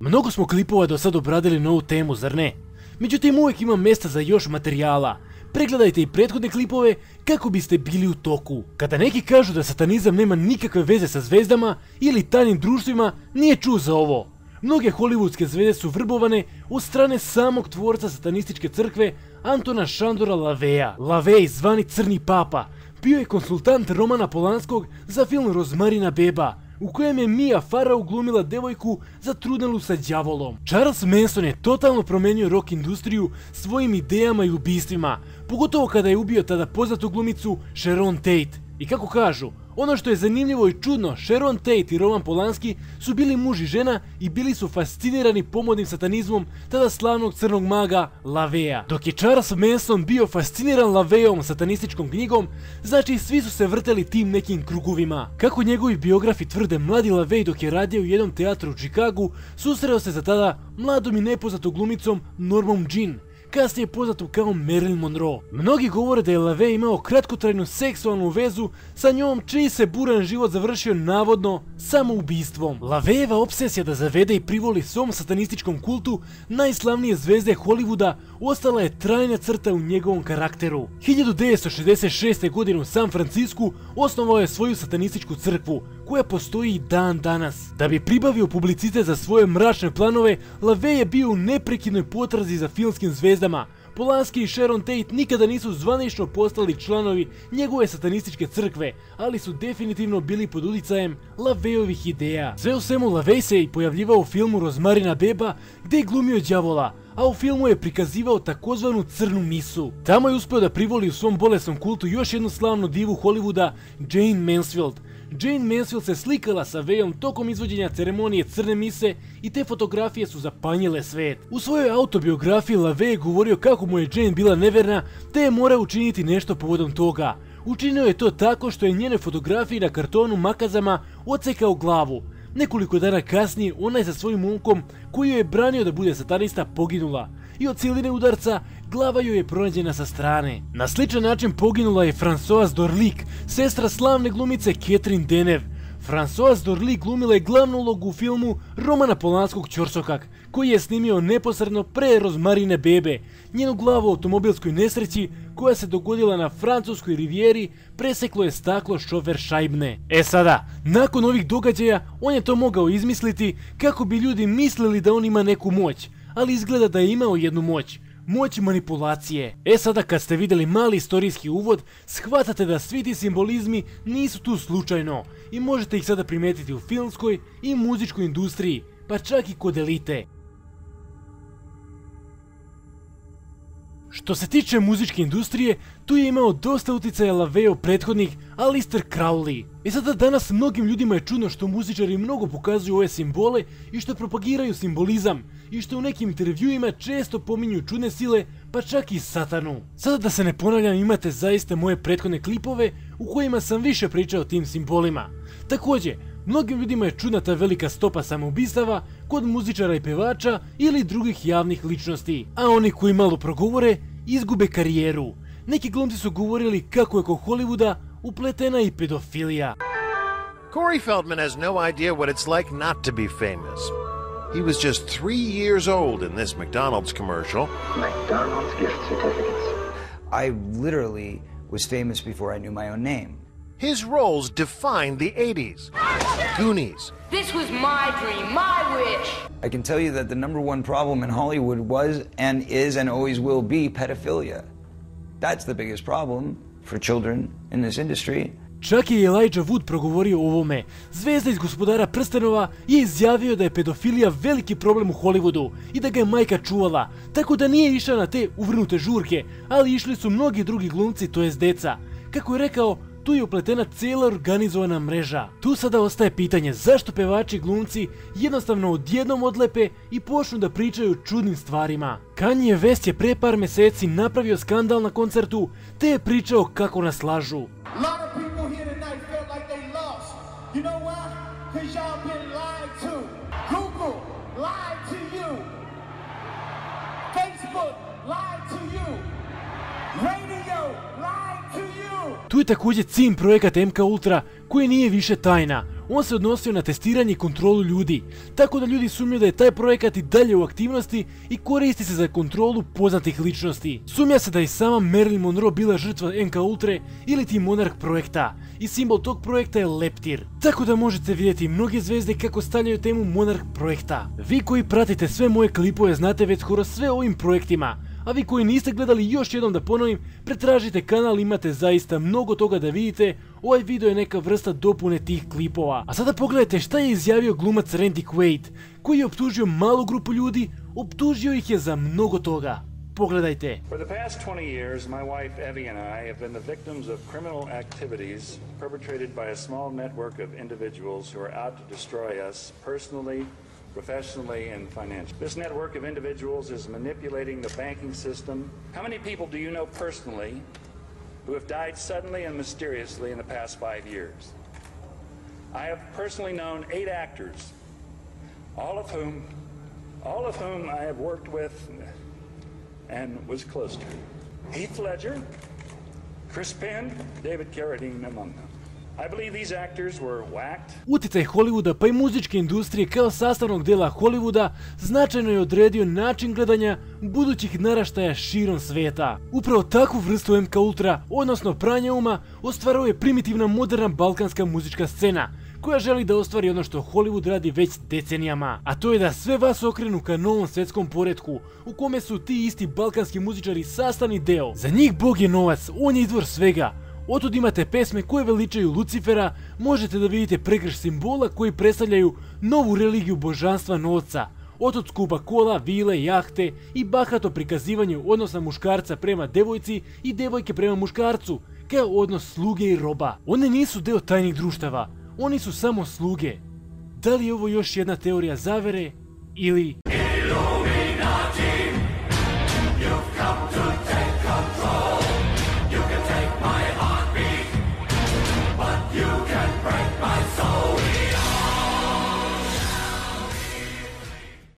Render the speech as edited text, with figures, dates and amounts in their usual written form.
Mnogo smo klipova do sad obradili na ovu temu, zar ne? Međutim, uvijek ima mjesta za još materijala. Pregledajte i prethodne klipove kako biste bili u toku. Kada neki kažu da satanizam nema nikakve veze sa zvezdama ili tajnim društvima, nije čuo za ovo. Mnoge hollywoodske zvezde su vrbovane od strane samog tvorca satanističke crkve Antona Šandora LaVeya. LaVey, zvani Crni papa, bio je konsultant Romana Polanskog za film Rozmarina beba, u kojem je Mia Farrow glumila devojku zatrudnelu sa đavolom. Charles Manson je totalno promijenio rock industriju svojim idejama i ubistvima, pogotovo kada je ubio tada poznatu glumicu Sharon Tate. I kako kažu, ono što je zanimljivo i čudno, Sharon Tate i Roman Polanski su bili muž i žena i bili su fascinirani pomodnim satanizmom tada slavnog crnog maga LaVeya. Dok je Charles Manson bio fasciniran LaVeyovom satanističkom knjigom, znači svi su se vrteli tim nekim krugovima. Kako njegovi biografi tvrde, mladi LaVey dok je radio u jednom teatru u Chicagu susreo se za tada mladom i nepoznatom glumicom Normom Jean, kasnije poznatu kao Marilyn Monroe. Mnogi govore da je LaVey imao kratkotrajnu seksualnu vezu sa njom, čiji se buran život završio navodno samoubistvom. LaVeyeva obsesija da zavede i privoli svom satanističkom kultu najslavnije zvezde Hollywooda ostala je trajna crta u njegovom karakteru. 1966. godine u San Francisku osnovao je svoju satanističku crkvu, koja postoji i dan danas. Da bi pribavio publicitet za svoje mračne planove, LaVey je bio u neprekidnoj potrazi za filmskim zvezdama. Polanski i Sharon Tate nikada nisu zvanično postali članovi njegove satanističke crkve, ali su definitivno bili pod utjecajem LaVeyovih ideja. Sve u svemu, LaVey se i pojavljivao u filmu Rozmarina beba, gdje je glumio đavola, a u filmu je prikazivao takozvanu crnu misu. Tamo je uspio da privoli u svom bolesnom kultu još jednu slavnu divu Hollywooda, Jayne Mansfield. Jayne Mansfield se slikala sa Vejom tokom izvođenja ceremonije crne mise i te fotografije su zapanjile svijet. U svojoj autobiografiji LaVey je govorio kako mu je Jayne bila neverna, te je morao učiniti nešto povodom toga. Učinio je to tako što je njenoj fotografiji na kartonu makazama odsekao glavu. Nekoliko dana kasnije ona je sa svojim momkom, koji joj je branio da bude satanista, poginula. I od siline udarca glava joj je pronađena sa strane. Na sličan način poginula je Françoise Dorlik, sestra slavne glumice Catherine Deneuve. Françoise Dorlik glumila je glavnu ulogu u filmu Romana Polanskog Ćorsokak, koji je snimio neposredno pre Rozmarine bebe. Njenu glavu u automobilskoj nesreći koja se dogodila na francuskoj rivijeri preseklo je staklo šofer šajbne. E sada, nakon ovih događaja on je to mogao izmisliti kako bi ljudi mislili da on ima neku moć, ali izgleda da je imao jednu moć. Moć manipulacije. E sada, kad ste vidjeli mali istorijski uvod, shvatate da svi ti simbolizmi nisu tu slučajno i možete ih sada primijetiti u filmskoj i muzičkoj industriji, pa čak i kod elite. Što se tiče muzičke industrije, tu je imao dosta utjecaja LaVeyov prethodnik Aleister Crowley. I sada danas mnogim ljudima je čudno što muzičari mnogo pokazuju ove simbole i što propagiraju simbolizam i što u nekim intervjuima često pominju čudne sile, pa čak i satanu. Sada da se ne ponavljam, imate zaista moje prethodne klipove u kojima sam više pričao o tim simbolima. Također, mnogim ljudima je čudna ta velika stopa samoubistava kod muzičara i pevača ili drugih javnih ličnosti, a oni koji malo progovore izgube karijeru. Neki glumci su govorili kako je kod Hollywooda upletena i pedofilija. Corey Feldman has no idea what it's like not to be famous. He was just 3 years old in this McDonald's commercial. McDonald's gift certificates. I literally was famous before I knew my own name. His roles defined the 80s. Goonies. This was my dream, my wish. I can tell you that the number one problem in Hollywood was and is and always will be pedophilia. That's the biggest problem for children in this industry. Čak je Elijah Wood progovorio o ovome. Zvezda iz Gospodara prstenova je izjavio da je pedofilija veliki problem u Hollywoodu i da ga je majka čuvala, tako da nije išao na te uvrnute žurke, ali išli su mnogi drugi glumci, to jest deca. Kako je rekao, tu je upletena cijela organizovana mreža. Tu sada ostaje pitanje zašto pevači i glumci jednostavno odjednom odlepe i počnu da pričaju o čudnim stvarima. Kanye West je pre par mjeseci napravio skandal na koncertu te je pričao kako nas lažu. Tu je također CIM projekat MK Ultra koji nije više tajna. On se odnosio na testiranje i kontrolu ljudi, tako da ljudi sumnjaju da je taj projekat i dalje u aktivnosti i koristi se za kontrolu poznatih ličnosti. Sumnja se da je sama Marilyn Monroe bila žrtva MK Ultre ili ti Monarh projekta i simbol tog projekta je leptir. Tako da možete vidjeti mnoge zvezde kako stavljaju temu Monarh projekta. Vi koji pratite sve moje klipove znate već skoro sve o ovim projektima, a vi koji niste gledali, još jednom da ponovim, pretražite kanal, imate zaista mnogo toga da vidite. Ovaj video je neka vrsta dopune tih klipova. A sada pogledajte šta je izjavio glumac Randy Quaid, koji je optužio malu grupu ljudi, optužio ih je za mnogo toga. Pogledajte. For the past 20 years, my wife Evie and I have been the victims of criminal activities perpetrated by a small network of individuals who are out to destroy us personally, professionally, and financially. This network of individuals is manipulating the banking system. How many people do you know personally who have died suddenly and mysteriously in the past 5 years? I have personally known 8 actors, all of whom I have worked with and was close to. Heath Ledger, Chris Penn, David Carradine among them. I believe these actors were whacked. Utjecaj Hollywooda pa i muzičke industrije kao sastavnog dela Hollywooda značajno je odredio način gledanja budućih naraštaja širom svijeta. Upravo takvu vrstu MK Ultra, odnosno pranja uma, ostvaruje primitivna moderna balkanska muzička scena, koja želi da ostvari ono što Hollywood radi već decenijama, a to je da sve vas okrenu ka novom svjetskom poretku, u kome su ti isti balkanski muzičari sastavni deo. Za njih Bog je novac, on je izvor svega. Otud imate pesme koje veličaju Lucifera, možete da vidite pregrš simbola koji predstavljaju novu religiju božanstva novca. Otud skupa kola, vile, jahte i bahato prikazivanje odnosa muškarca prema devojci i devojke prema muškarcu, kao odnos sluge i roba. One nisu deo tajnih društava, oni su samo sluge. Da li je ovo još jedna teorija zavere ili...